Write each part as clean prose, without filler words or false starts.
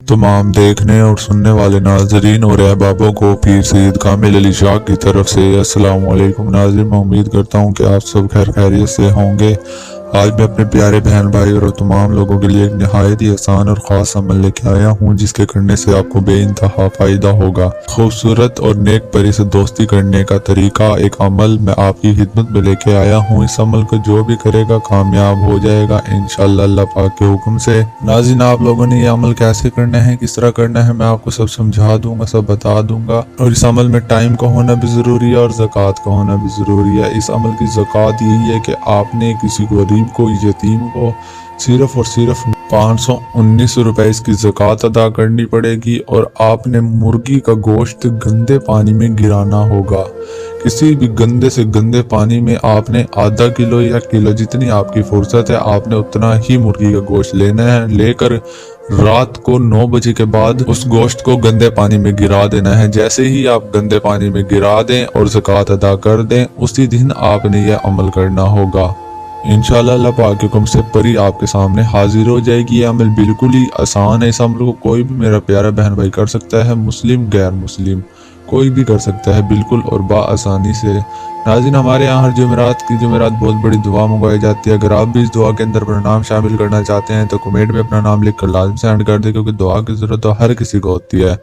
तमाम देखने और सुनने वाले नाजरीन और अहबाबों को पीर सैयद कामिल अली शाह की तरफ से अस्सलाम वालेकुम। नाज़रीन, मैं उम्मीद करता हूँ कि आप सब खैर खैरियत से होंगे। आज मैं अपने प्यारे बहन भाई और तमाम लोगों के लिए एक नहायत ही आसान और ख़ास अमल लेके आया हूँ, जिसके करने से आपको बेइंतहा फ़ायदा होगा। खूबसूरत और नेक परी से दोस्ती करने का तरीका, एक अमल मैं आपकी खिदमत में लेके आया हूँ। इस अमल को जो भी करेगा कामयाब हो जाएगा इंशाअल्लाह अल्लाह पाक के हुक्म से। नाज़रीन, आप लोगों ने ये अमल कैसे करना है, किस तरह करना है, मैं आपको सब समझा दूंगा, सब बता दूंगा। और इस अमल में टाइम का होना भी ज़रूरी है और ज़कात का होना भी ज़रूरी है। इस अमल की ज़कात यही है कि आपने किसी गरीब को, यतीम को सिर्फ और सिर्फ 519 रुपए इसकी ज़कात अदा करनी पड़ेगी। और आपने मुर्गी का गोश्त गंदे पानी में गिराना होगा। किसी भी गंदे से गंदे पानी में आपने आधा किलो या किलो, जितनी आपकी फुर्सत है, आपने उतना ही मुर्गी का गोश्त लेना है। लेकर रात को 9 बजे के बाद उस गोश्त को गंदे पानी में गिरा देना है। जैसे ही आप गंदे पानी में गिरा दें और ज़कात अदा कर दें, उसी दिन आपने यह अमल करना होगा। इंशाअल्लाह अल्लाह पाक के हुक्म से परी आपके सामने हाजिर हो जाएगी। ये अमल बिल्कुल ही आसान है। इस अमल को कोई भी मेरा प्यारा बहन भाई कर सकता है, मुस्लिम गैर मुस्लिम कोई भी कर सकता है, बिल्कुल और बाआसानी से। नाज़रीन, हमारे यहाँ हर जुमेरात बहुत बड़ी दुआ मंगवाई जाती है। अगर आप भी इस दुआ के अंदर अपना नाम शामिल करना चाहते हैं तो कमेंट में अपना नाम लिख कर लाजम सेंड कर दें, क्योंकि दुआ की ज़रूरत तो हर किसी को होती है।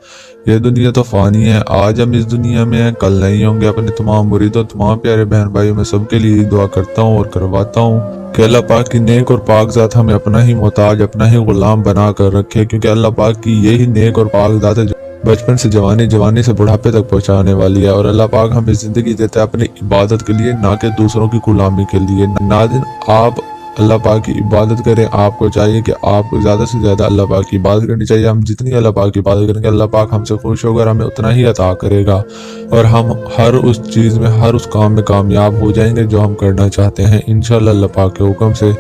ये दुनिया तो फ़ानी है, आज हम इस दुनिया में हैं, कल नहीं होंगे। अपने तमाम मुरीदों, तमाम प्यारे बहन भाइयों में सबके लिए दुआ करता हूँ और करवाता हूँ कि अल्लाह पाक की नेक और पाक ज़ात हमें अपना ही मोहताज, अपना ही गुलाम बना कर रखे, क्योंकि अल्लाह पाक की यही नेक और पाक ज़ात है बचपन से जवानी, जवानी से बुढ़ापे तक पहुंचाने वाली है। और अल्लाह पाक हमें जिंदगी देता है अपनी इबादत के लिए, ना कि दूसरों की गुलामी के लिए। नाज़रीन, आप अल्लाह पाक की इबादत करें। आपको चाहिए कि आप ज़्यादा से ज़्यादा अल्लाह पाक की इबादत करनी चाहिए। हम जितनी अल्लाह पाक की इबादत करेंगे, अल्लाह पाक हमसे खुश होकर हमें उतना ही अता करेगा और हम हर उस चीज़ में, हर उस काम में कामयाब हो जाएंगे जो हम करना चाहते हैं इंशाअल्लाह अल्लाह पाक के हुक्म से।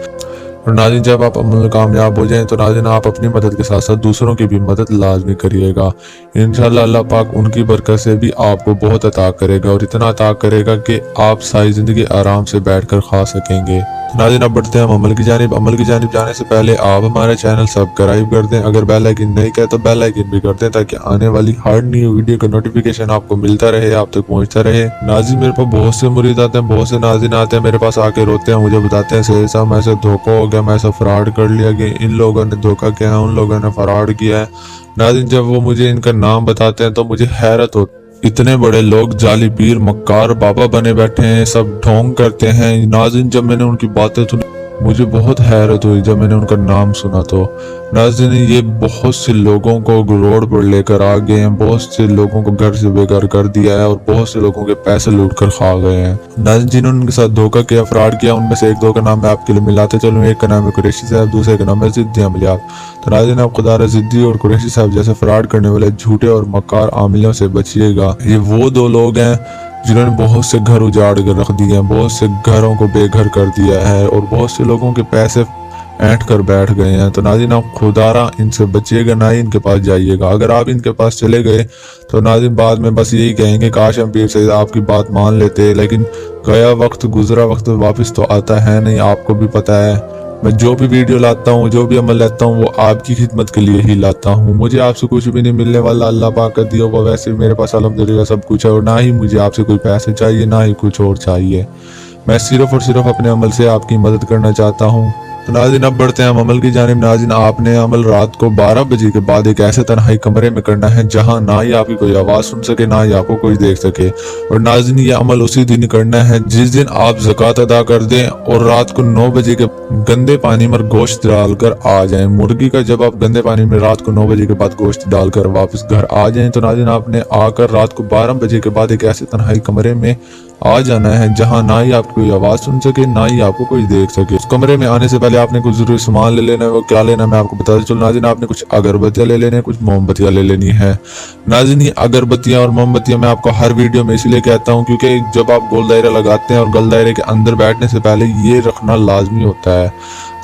और नाज़रीन, जब आप अमल में कामयाब हो जाएं तो नाज़रीन आप अपनी मदद के साथ साथ दूसरों की भी मदद लाजमी करिएगा। इंशाअल्लाह अल्लाह पाक उनकी बरकत से भी आपको बहुत अता करेगा और इतना अता करेगा कि आप सारी ज़िंदगी आराम से बैठकर खा सकेंगे। नाज़रीन, अब बढ़ते हैं हम अमल की जानिब। अमल की जानिब जाने से पहले आप हमारा चैनल सब्सक्राइब कर दें। अगर बेल आइकन नहीं किया तो बेल आइकन भी कर दें, ताकि आने वाली हर न्यू वीडियो का नोटिफिकेशन आपको मिलता रहे, आप तक पहुंचता रहे। नाज़रीन, मेरे पास बहुत से मुरीद आते हैं, बहुत से नाज़रीन आते हैं, मेरे पास आके रोते हैं, मुझे बताते हैं सैयद साहब मैं ऐसे धोखा हो गया, मैं ऐसा फ्रॉड कर लिया गया, इन लोगों ने धोखा किया है, उन लोगों ने फ्रॉड किया है। नाज़रीन, जब वो मुझे इनका नाम बताते हैं तो मुझे हैरत होती है। इतने बड़े लोग, जाली पीर, मक्कार, बाबा बने बैठे हैं, सब ढोंग करते हैं। नाज़रीन, जब मैंने उनकी बातें सुनी मुझे बहुत हैरत हुई। जब मैंने उनका नाम सुना तो नाज़रीन, ये बहुत से लोगों को रोड पर लेकर आ गए हैं, बहुत से लोगों को घर से बेघर कर दिया है और बहुत से लोगों के पैसे लूट कर खा गए हैं। नाज़रीन, जिन्होंने उनके साथ धोखा किया, फ्रॉड किया, उनमें से एक दो का नाम मैं आपके लिए मिलाते चलूँ। एक का नाम है कुरैशी साहब, दूसरे का नाम है ज़िद्दी अमलियात। तो नाज़रीन, आप खुदा ज़िद्दी और कुरैशी साहब जैसे फ्रॉड करने वाले झूठे और मक्कार आमिलों से बचिएगा। ये वो दो लोग हैं जिन्होंने बहुत से घर उजाड़ कर रख दिए हैं, बहुत से घरों को बेघर कर दिया है और बहुत से लोगों के पैसे ऐंठ कर बैठ गए हैं। तो नाज़रीन, आप खुदारा इनसे बचिएगा, ना ही इनके पास जाइएगा। अगर आप इनके पास चले गए तो नाज़रीन बाद में बस यही कहेंगे काश हम पीर सैयद आपकी बात मान लेते, लेकिन गया वक्त, गुजरा वक्त वापस तो आता है नहीं। आपको भी पता है मैं जो भी वीडियो लाता हूँ, जो भी अमल लाता हूँ, वो आपकी खिदमत के लिए ही लाता हूँ। मुझे आपसे कुछ भी नहीं मिलने वाला, अल्लाह पाक का दिया हुआ वैसे मेरे पास अल्हम्दुलिल्लाह सब कुछ है और ना ही मुझे आपसे कोई पैसे चाहिए, ना ही कुछ और चाहिए। मैं सिर्फ और सिर्फ अपने अमल से आपकी मदद करना चाहता हूँ। तो नाज़रीन, अब बढ़ते हैं हम अमल की जानिब। नाज़रीन, आपने अमल रात को 12 बजे के बाद एक ऐसे तन्हाई कमरे में करना है जहां ना ही आपकी कोई आवाज़ सुन सके, ना ही आपको कोई देख सके। और नाज़रीन, ये अमल उसी दिन करना है जिस दिन आप ज़कात अदा कर दें और रात को 9 बजे के गंदे पानी में गोश्त डालकर आ जाएं। मुर्गी का जब आप गंदे पानी में रात को 9 बजे के बाद गोश्त डालकर वापस घर आ जाएं, तो नाज़रीन आपने आकर रात को 12 बजे के बाद एक ऐसे तन्हाई कमरे में आ जाना है जहां ना ही आपकी कोई आवाज़ सुन सके, ना ही आपको कोई देख सके। उस कमरे में आने से पहले आपने कुछ जरूरी सामान ले लेना है। वो क्या लेना है मैं आपको बताता चलूं। नाज़रीन, आपने कुछ अगरबत्तियां ले लेने, कुछ मोमबत्तियां ले लेनी है। नाज़रीन, ये अगरबत्तियां और मोमबत्तियां मैं आपको हर वीडियो में इसलिए कहता हूँ क्योंकि जब आप गोल दायरा लगाते हैं और गोल दायरे के अंदर बैठने से पहले ये रखना लाजमी होता है।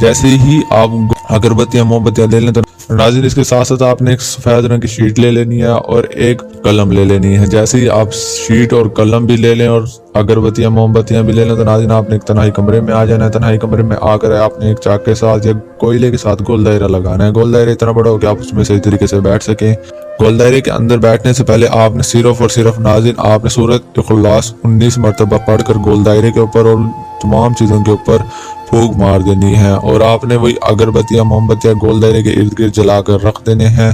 जैसे ही आप अगरबत्तियां मोमबत्तियां ले लें तो नाज़रीन इसके साथ साथ आपने एक सफ़ेद रंग की शीट ले लेनी है और एक कलम ले लेनी है। जैसे ही आप शीट और कलम भी ले लें और अगरबत्तियाँ मोमबत्तियाँ भी ले लें तो नाज़रीन आपने एक तन्हाई कमरे में आ जाना है। तन्हाई कमरे में आकर आपने एक चाक के साथ या कोयले के साथ गोल दायरा लगाना है। गोल दायरा इतना बड़ा हो कि आप उसमें सही तरीके से बैठ सकें। गोल दायरे के अंदर बैठने से पहले आपने सिर्फ और सिर्फ नाज़रीन आपने सूरत इखलास 19 मरतबा पढ़कर गोल दायरे के ऊपर और तमाम चीज़ों के ऊपर फूंक मार देनी है और आपने वही अगरबत्तियाँ मोमबत्तियाँ गोल दायरे के इर्द गिर्द जला कर रख देने हैं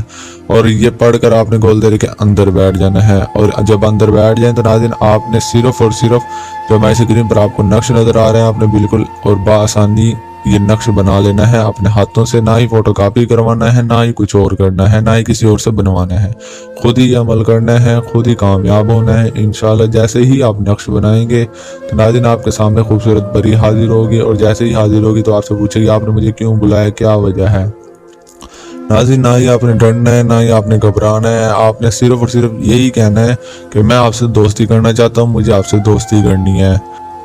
और ये पढ़कर आपने गोल दायरे के अंदर बैठ जाना है। और जब अंदर बैठ जाए तो नाज़रीन आपने सिर्फ और सिर्फ जो हमारी स्क्रीन पर आपको नक्श नज़र आ रहे हैं आपने बिल्कुल और बआसानी ये नक्श बना लेना है अपने हाथों से। ना ही फोटोकॉपी करवाना है, ना ही कुछ और करना है, ना ही किसी और से बनवाना है। खुद ही अमल करना है, खुद ही कामयाब होना है इंशाल्लाह। जैसे ही आप नक्श बनाएंगे तो नाज़रीन आपके सामने खूबसूरत परी हाजिर होगी और जैसे ही हाजिर होगी तो आपसे पूछेगी आपने मुझे क्यों बुलाया, क्या वजह है। नाज़रीन ना ही आपने डरना है, ना ही आपने घबराना है। आपने सिर्फ और सिर्फ यही कहना है कि मैं आपसे दोस्ती करना चाहता हूँ, मुझे आपसे दोस्ती करनी है।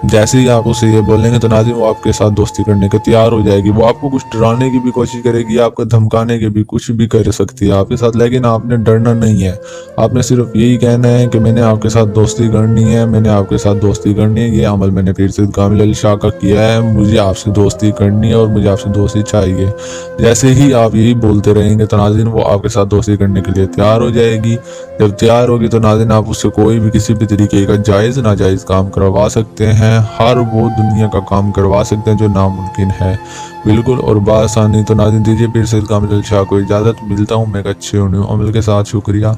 जैसे ही आप उसे ये बोलेंगे तो नाज़रीन वो आपके साथ दोस्ती करने के तैयार हो जाएगी। वो आपको कुछ डराने की भी कोशिश करेगी, आपको धमकाने की भी, कुछ भी कर सकती है आपके साथ, लेकिन आपने डरना नहीं है। आपने सिर्फ यही कहना है कि मैंने आपके साथ दोस्ती करनी है, मैंने आपके साथ दोस्ती करनी है। ये अमल मैंने पीर सैयद कामिल अली शाह का किया है, मुझे आपसे दोस्ती करनी है और मुझे आपसे दोस्ती चाहिए। जैसे ही आप यही बोलते रहेंगे तो नाज़रीन वो आपके साथ दोस्ती करने के लिए तैयार हो जाएगी। जब तैयार होगी तो नाज़रीन आप उससे कोई भी किसी भी तरीके का जायज़ नाजायज़ काम करवा सकते हैं। हर वो दुनिया का काम करवा सकते हैं जो नामुमकिन है बिल्कुल और बआसानी। तो नाज़रीन दीजिए पीर सैयद कामिल अली शाह को इजाज़त। मिलता हूँ मैं एक अच्छे अमल के साथ। शुक्रिया।